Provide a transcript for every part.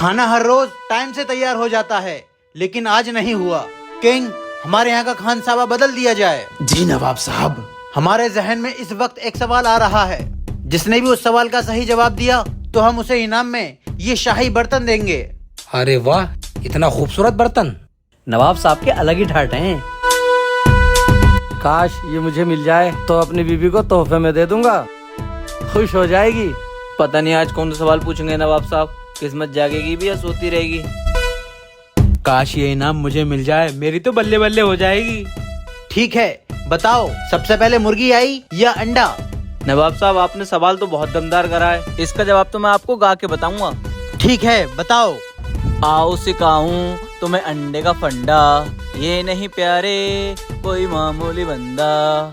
खाना हर रोज टाइम से तैयार हो जाता है, लेकिन आज नहीं हुआ। किंग, हमारे यहाँ का खानसामा बदल दिया जाए। जी नवाब साहब। हमारे जहन में इस वक्त एक सवाल आ रहा है, जिसने भी उस सवाल का सही जवाब दिया तो हम उसे इनाम में ये शाही बर्तन देंगे। अरे वाह, इतना खूबसूरत बर्तन। नवाब साहब के अलग ही ठाट हैं। काश ये मुझे मिल जाए तो अपनी बीबी को तोहफे में दे दूंगा, खुश हो जाएगी। पता नहीं आज कौन सा सवाल पूछेंगे नवाब साहब, किस्मत जागेगी भी या सोती रहेगी। काश ये इनाम मुझे मिल जाए, मेरी तो बल्ले बल्ले हो जाएगी। ठीक है, बताओ सबसे पहले मुर्गी आई या अंडा? नवाब साहब आपने सवाल तो बहुत दमदार करा है, इसका जवाब तो मैं आपको गा के बताऊंगा। ठीक है, बताओ। आओ सिखाऊं तुम्हें अंडे का फंडा, ये नहीं प्यारे कोई मामूली बंदा,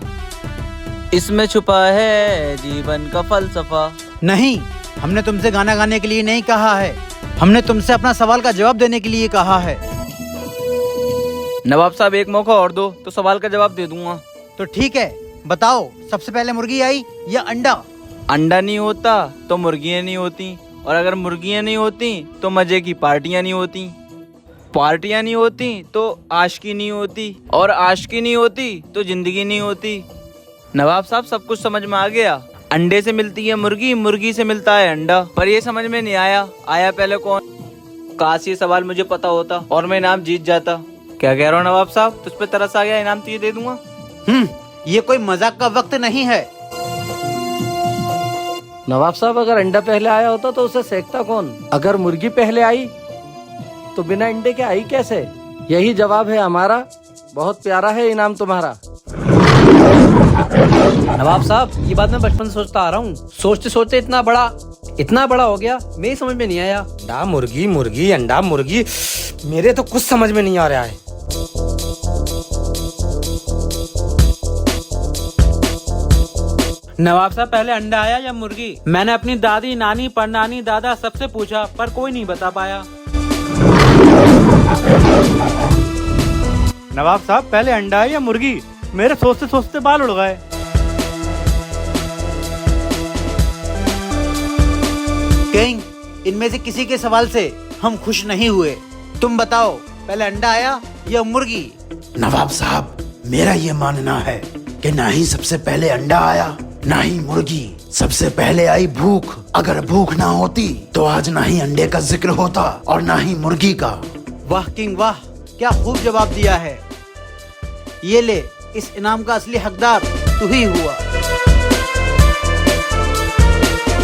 इसमें छुपा है जीवन का फलसफा। नहीं, हमने तुमसे गाना गाने के लिए नहीं कहा है, हमने तुमसे अपना सवाल का जवाब देने के लिए कहा है। नवाब साहब एक मौका और दो तो सवाल का जवाब दे दूंगा। तो ठीक है, बताओ सबसे पहले मुर्गी आई या अंडा? अंडा नहीं होता तो मुर्गियाँ नहीं होती, और अगर मुर्गियाँ नहीं होती तो मजे की पार्टियाँ नहीं होती, पार्टियाँ नहीं होती तो आशिकी नहीं होती, और आशिकी नहीं होती तो जिंदगी नहीं होती। नवाब साहब सब कुछ समझ में आ गया। अंडे से मिलती है मुर्गी, मुर्गी से मिलता है अंडा, पर ये समझ में नहीं आया आया पहले कौन। काश ये सवाल मुझे पता होता और मैं इनाम जीत जाता। क्या कह रहा हूँ नवाब साहब, तुझ पे तरस आ गया, इनाम तुझे दे दूंगा। ये कोई मजाक का वक्त नहीं है। नवाब साहब अगर अंडा पहले आया होता तो उसे सेकता कौन? अगर मुर्गी पहले आई तो बिना अंडे के आई कैसे? यही जवाब है हमारा। बहुत प्यारा है इनाम तुम्हारा। नवाब साहब ये बात मैं बचपन से सोचता आ रहा हूँ, सोचते सोचते इतना बड़ा हो गया, मेरी समझ में नहीं आया। अंडा मुर्गी, मुर्गी अंडा मुर्गी, मेरे तो कुछ समझ में नहीं आ रहा है। नवाब साहब पहले अंडा आया या मुर्गी? मैंने अपनी दादी, नानी, परनानी, दादा सबसे पूछा पर कोई नहीं बता पाया। नवाब साहब पहले अंडा आया या मुर्गी? मेरे सोचते सोचते बाल उड़ गए। किंग, इनमें से किसी के सवाल से हम खुश नहीं हुए। तुम बताओ पहले अंडा आया या मुर्गी? नवाब साहब, मेरा ये मानना है कि ना ही सबसे पहले अंडा आया ना ही मुर्गी, सबसे पहले आई भूख। अगर भूख ना होती तो आज ना ही अंडे का जिक्र होता और ना ही मुर्गी का। वाह किंग वाह, क्या खूब जवाब दिया है। ये ले, इस इनाम का असली हकदार तू ही हुआ।